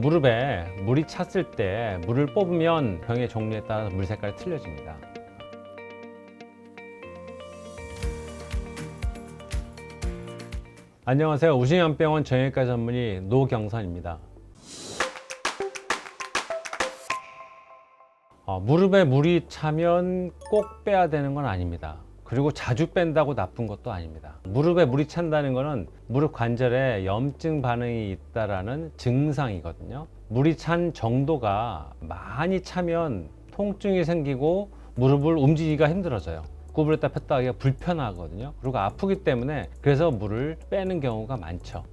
무릎에 물이 찼을 때 물을 뽑으면 병의 종류에 따라서 물 색깔이 틀려집니다. 안녕하세요. 우신연병원 정형외과 전문의 노경선입니다. 무릎에 물이 차면 꼭 빼야 되는 건 아닙니다. 그리고 자주 뺀다고 나쁜 것도 아닙니다. 무릎에 물이 찬다는 것은 무릎 관절에 염증 반응이 있다라는 증상이거든요. 물이 찬 정도가 많이 차면 통증이 생기고 무릎을 움직이기가 힘들어져요. 구부렸다 폈다 하기가 불편하거든요. 그리고 아프기 때문에 그래서 물을 빼는 경우가 많죠.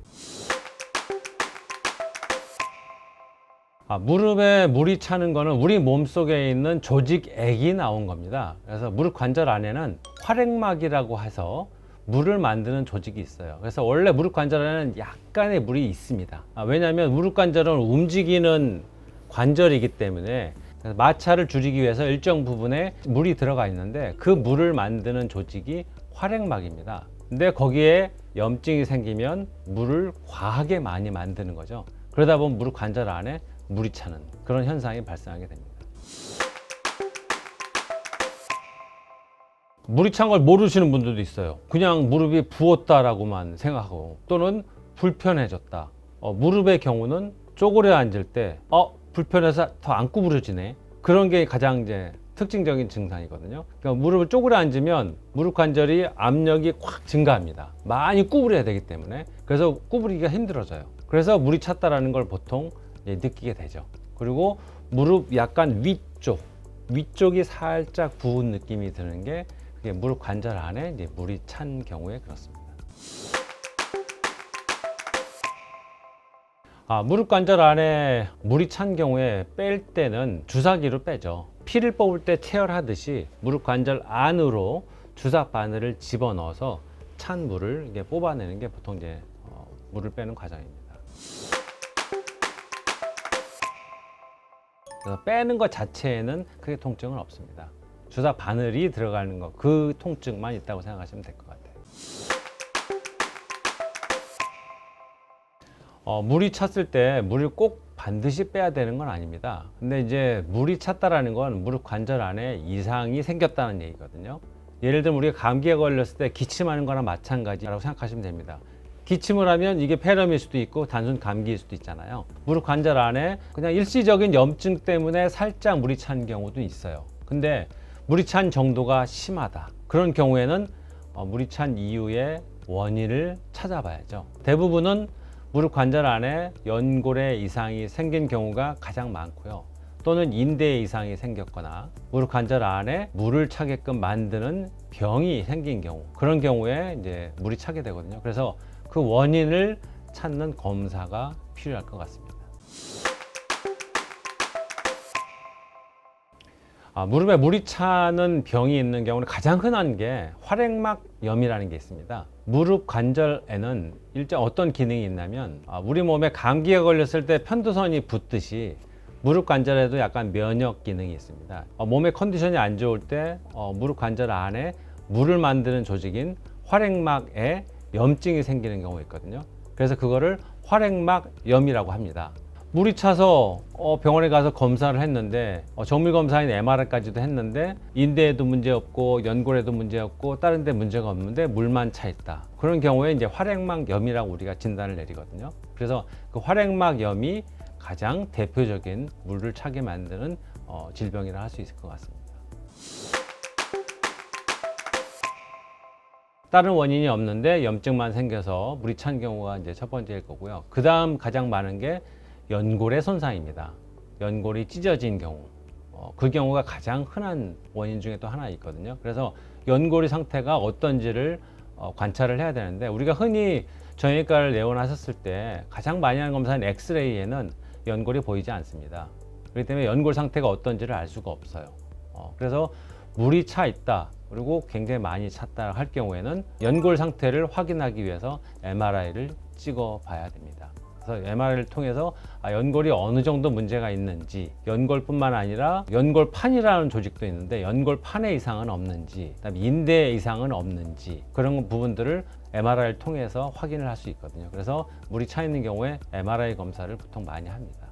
무릎에 물이 차는 거는 우리 몸속에 있는 조직액이 나온 겁니다. 그래서 무릎 관절 안에는 활액막이라고 해서 물을 만드는 조직이 있어요. 그래서 원래 무릎 관절 안에는 약간의 물이 있습니다. 왜냐하면 무릎 관절은 움직이는 관절이기 때문에 마찰을 줄이기 위해서 일정 부분에 물이 들어가 있는데 그 물을 만드는 조직이 활액막입니다. 근데 거기에 염증이 생기면 물을 과하게 많이 만드는 거죠. 그러다 보면 무릎 관절 안에 물이 차는 그런 현상이 발생하게 됩니다. 물이 찬 걸 모르시는 분들도 있어요. 그냥 무릎이 부었다라고만 생각하고 또는 불편해졌다. 무릎의 경우는 쪼그려 앉을 때 불편해서 더 안 구부러지네. 그런 게 가장 이제 특징적인 증상이거든요. 그러니까 무릎을 쪼그려 앉으면 무릎 관절이 압력이 확 증가합니다. 많이 구부려야 되기 때문에. 그래서 구부리기가 힘들어져요. 그래서 물이 찼다라는 걸 보통 느끼게 되죠. 그리고 무릎 약간 위쪽이 살짝 부은 느낌이 드는 게 그게 무릎 관절 안에 이제 물이 찬 경우에 그렇습니다. 무릎 관절 안에 물이 찬 경우에 뺄 때는 주사기로 빼죠. 피를 뽑을 때 태열하듯이 무릎 관절 안으로 주사 바늘을 집어넣어서 찬 물을 이게 뽑아내는 게 보통 이제 물을 빼는 과정입니다. 그래서 빼는 것 자체에는 크게 통증은 없습니다. 주사 바늘이 들어가는 것, 그 통증만 있다고 생각하시면 될 것 같아요. 물이 찼을 때 물을 꼭 반드시 빼야 되는 건 아닙니다. 근데 이제 물이 찼다라는 건 무릎 관절 안에 이상이 생겼다는 얘기거든요. 예를 들면 우리가 감기에 걸렸을 때 기침하는 거나 마찬가지라고 생각하시면 됩니다. 기침을 하면 이게 폐렴일 수도 있고 단순 감기일 수도 있잖아요. 무릎 관절 안에 그냥 일시적인 염증 때문에 살짝 물이 찬 경우도 있어요. 근데 물이 찬 정도가 심하다. 그런 경우에는 물이 찬 이유의 원인을 찾아봐야죠. 대부분은 무릎 관절 안에 연골에 이상이 생긴 경우가 가장 많고요. 또는 인대에 이상이 생겼거나 무릎 관절 안에 물을 차게끔 만드는 병이 생긴 경우, 그런 경우에 이제 물이 차게 되거든요. 그래서 그 원인을 찾는 검사가 필요할 것 같습니다. 무릎에 물이 차는 병이 있는 경우는 가장 흔한 게 활액막염이라는 게 있습니다. 무릎 관절에는 일정 어떤 기능이 있냐면 우리 몸에 감기에 걸렸을 때 편도선이 붓듯이 무릎 관절에도 약간 면역 기능이 있습니다. 몸의 컨디션이 안 좋을 때 무릎 관절 안에 물을 만드는 조직인 활액막에 염증이 생기는 경우가 있거든요. 그래서 그거를 활액막염이라고 합니다. 물이 차서 병원에 가서 검사를 했는데 정밀 검사인 MRI까지도 했는데 인대에도 문제 없고 연골에도 문제 없고 다른 데 문제가 없는데 물만 차 있다. 그런 경우에 이제 활액막염이라고 우리가 진단을 내리거든요. 그래서 그 활액막염이 가장 대표적인 물을 차게 만드는 질병이라 할 수 있을 것 같습니다. 다른 원인이 없는데 염증만 생겨서 물이 찬 경우가 이제 첫 번째일 거고요. 그 다음 가장 많은 게 연골의 손상입니다. 연골이 찢어진 경우, 그 경우가 가장 흔한 원인 중에 또 하나 있거든요. 그래서 연골의 상태가 어떤지를 관찰을 해야 되는데 우리가 흔히 정형외과를 내원하셨을 때 가장 많이 하는 검사는 엑스레이에는 연골이 보이지 않습니다. 그렇기 때문에 연골 상태가 어떤지를 알 수가 없어요. 그래서 물이 차 있다, 그리고 굉장히 많이 찼다 할 경우에는 연골 상태를 확인하기 위해서 MRI를 찍어 봐야 됩니다. 그래서 MRI를 통해서 연골이 어느 정도 문제가 있는지, 연골뿐만 아니라 연골판이라는 조직도 있는데 연골판에 이상은 없는지, 그다음에 인대에 이상은 없는지, 그런 부분들을 MRI를 통해서 확인을 할 수 있거든요. 그래서 물이 차 있는 경우에 MRI 검사를 보통 많이 합니다.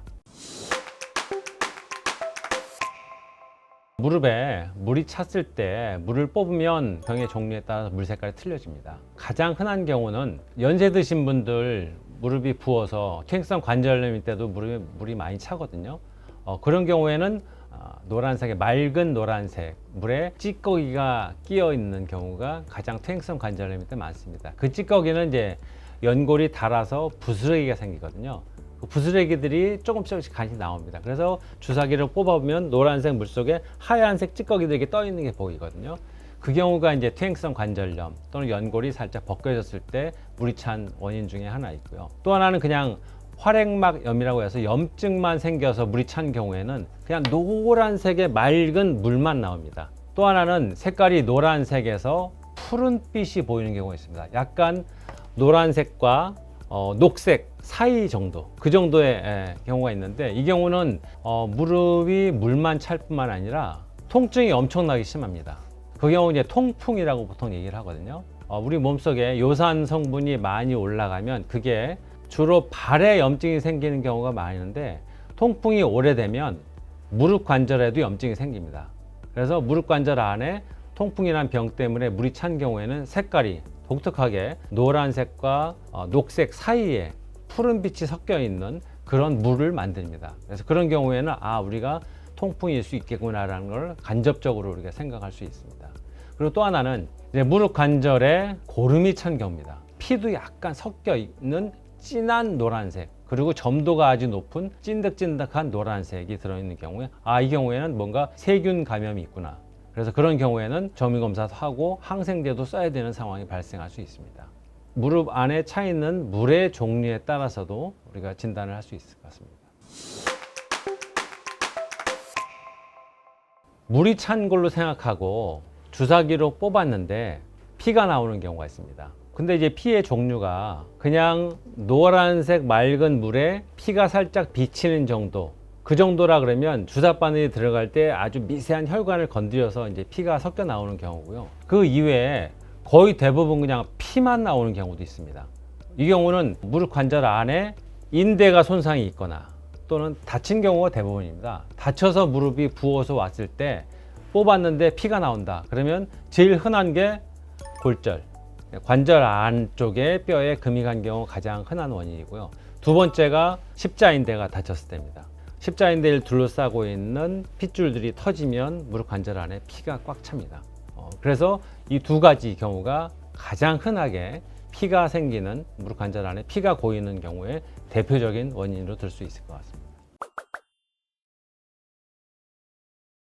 무릎에 물이 찼을 때 물을 뽑으면 병의 종류에 따라서 물 색깔이 틀려집니다. 가장 흔한 경우는 연세 드신 분들 무릎이 부어서 퇴행성 관절염일 때도 무릎에 물이 많이 차거든요. 그런 경우에는 노란색의 맑은 노란색 물에 찌꺼기가 끼어 있는 경우가 가장 퇴행성 관절염일 때 많습니다. 그 찌꺼기는 이제 연골이 닳아서 부스러기가 생기거든요. 그 부스러기들이 조금씩 간이 나옵니다. 그래서 주사기를 뽑아보면 노란색 물 속에 하얀색 찌꺼기들이 이렇게 떠 있는 게 보이거든요. 그 경우가 이제 퇴행성 관절염 또는 연골이 살짝 벗겨졌을 때 물이 찬 원인 중에 하나 있고요. 또 하나는 그냥 활액막염이라고 해서 염증만 생겨서 물이 찬 경우에는 그냥 노란색의 맑은 물만 나옵니다. 또 하나는 색깔이 노란색에서 푸른빛이 보이는 경우가 있습니다. 약간 노란색과 녹색 사이 정도, 그 정도의 경우가 있는데, 이 경우는 무릎이 물만 찰 뿐만 아니라 통증이 엄청나게 심합니다. 그 경우 이제 통풍이라고 보통 얘기를 하거든요. 우리 몸속에 요산 성분이 많이 올라가면 그게 주로 발에 염증이 생기는 경우가 많은데, 통풍이 오래되면 무릎 관절에도 염증이 생깁니다. 그래서 무릎 관절 안에 통풍이란 병 때문에 물이 찬 경우에는 색깔이 독특하게 노란색과 녹색 사이에 푸른빛이 섞여 있는 그런 물을 만듭니다. 그래서 그런 경우에는 우리가 통풍일 수 있겠구나라는 걸 간접적으로 우리가 생각할 수 있습니다. 그리고 또 하나는 이제 무릎 관절에 고름이 찬 경우입니다. 피도 약간 섞여 있는 진한 노란색, 그리고 점도가 아주 높은 찐득찐득한 노란색이 들어있는 경우에 이 경우에는 뭔가 세균 감염이 있구나. 그래서 그런 경우에는 점유검사도 하고 항생제도 써야 되는 상황이 발생할 수 있습니다. 무릎 안에 차 있는 물의 종류에 따라서도 우리가 진단을 할 수 있을 것 같습니다. 물이 찬 걸로 생각하고 주사기로 뽑았는데 피가 나오는 경우가 있습니다. 근데 이제 피의 종류가 그냥 노란색 맑은 물에 피가 살짝 비치는 정도, 그 정도라 그러면 주사바늘이 들어갈 때 아주 미세한 혈관을 건드려서 이제 피가 섞여 나오는 경우고요. 그 이외에 거의 대부분 그냥 피만 나오는 경우도 있습니다. 이 경우는 무릎 관절 안에 인대가 손상이 있거나 또는 다친 경우가 대부분입니다. 다쳐서 무릎이 부어서 왔을 때 뽑았는데 피가 나온다. 그러면 제일 흔한 게 골절, 관절 안쪽에 뼈에 금이 간 경우 가장 흔한 원인이고요. 두 번째가 십자인대가 다쳤을 때입니다. 십자인대를 둘러싸고 있는 핏줄들이 터지면 무릎 관절 안에 피가 꽉 찹니다. 그래서 이 두 가지 경우가 가장 흔하게 피가 생기는 무릎 관절 안에 피가 고이는 경우에 대표적인 원인으로 들 수 있을 것 같습니다.